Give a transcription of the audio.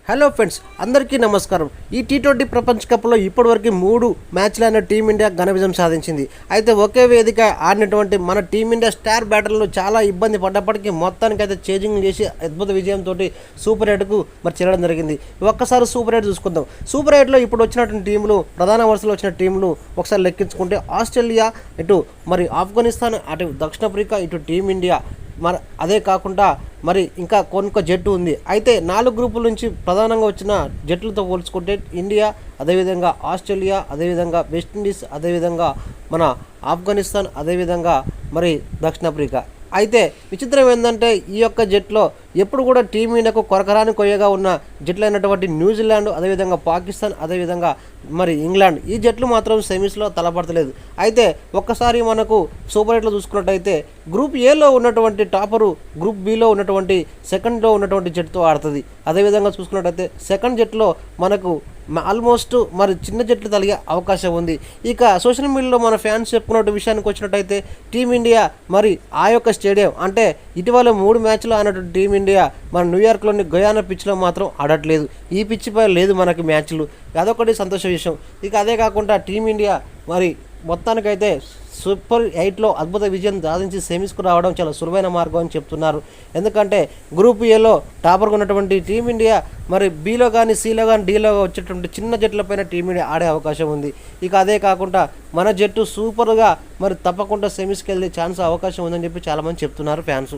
Hello friends, అందరికీ నమస్కారం. ఈ టీ20 ప్రపంచ కప్లో ఇప్పటివరకు 3 మ్యాచ్లైన టీమిండియా ఘన విజయం సాధించింది. అయితే ఒకే వేదిక ఆడినటువంటి మన టీమిండియా స్టార్ బ్యాటర్లు చాలా ఇబ్బంది పడ్డప్పటికీ మొత్తానికైతే చేజింగ్ చేసి అద్భుత విజయంతో సూపర్ 8కు చేరడం జరిగింది. ఒక్కసారి సూపర్ 8 చూసుకుందాం. సూపర్ 8లో ఇప్పుడు వచ్చినటువంటి టీంలు, ప్రధాన వరుసలో వచ్చిన టీంలు ఒకసారి లెక్కించుకుంటే ఆస్ట్రేలియా, ఇటు ఆఫ్ఘనిస్తాన్, అటు దక్షిణాఫ్రికా, ఇటు టీమిండియా, మరి అదే కాకుండా ఇంకా కొనుక్క జట్టు ఉంది. అయితే 4 గ్రూపుల నుంచి ప్రధానంగా వచ్చిన జట్లతో పోల్చుకుంటే ఇండియా, అదేవిధంగా ఆస్ట్రేలియా, అదేవిధంగా వెస్టిండీస్, అదేవిధంగా మన ఆఫ్ఘనిస్తాన్, అదేవిధంగా దక్షిణాఫ్రికా. అయితే విచిత్రం ఏంటంటే ఈ యొక్క జట్లో ఎప్పుడు కూడా టీమిండియాకు కొరకరాని కొయ్యగా ఉన్న జట్లైనటువంటి న్యూజిలాండ్, అదేవిధంగా పాకిస్తాన్, అదేవిధంగా ఇంగ్లాండ్, ఈ జట్లు మాత్రం సెమీస్లో తలపడతలేదు. అయితే ఒక్కసారి మనకు సూపర్ 8లో చూసుకున్నట్టయితే గ్రూప్ ఏలో ఉన్నటువంటి టాపరు గ్రూప్ బిలో ఉన్నటువంటి సెకండ్లో ఉన్నటువంటి జట్టుతో ఆడుతుంది. అదేవిధంగా చూసుకున్నట్టయితే సెకండ్ జట్లో మనకు ఆల్మోస్ట్ చిన్న జట్లు తలిగే అవకాశం ఉంది. ఇక సోషల్ మీడియాలో మన ఫ్యాన్స్ చెప్పుకున్న విషయానికి వచ్చినట్టయితే టీమిండియా ఆ యొక్క స్టేడియం అంటే ఇటీవల 3 మ్యాచ్లు ఆడినటువంటి టీమిండియా న్యూయార్క్లోని గయానా పిచ్లో మాత్రం ఆడట్లేదు. ఈ పిచ్చిపై లేదు మనకి మ్యాచ్లు, అదొకటి సంతోష విషయం. ఇక అదే కాకుండా టీమిండియా మొత్తానికైతే సూపర్ 8లో అద్భుత విజయం సాధించి సెమీస్కు రావడం చాలా సులువైన మార్గం అని చెప్తున్నారు. ఎందుకంటే గ్రూప్ ఏలో టాపర్గా ఉన్నటువంటి టీమిండియా బీలో కానీ, సిలో కానీ, డీలో వచ్చేటువంటి చిన్న జట్లపైన టీమిండియా ఆడే అవకాశం ఉంది. ఇక అదే కాకుండా మన జట్టు సూపర్గా తప్పకుండా సెమీస్కి వెళ్ళే అవకాశం ఉందని చెప్పి చాలామంది చెప్తున్నారు ఫ్యాన్స్.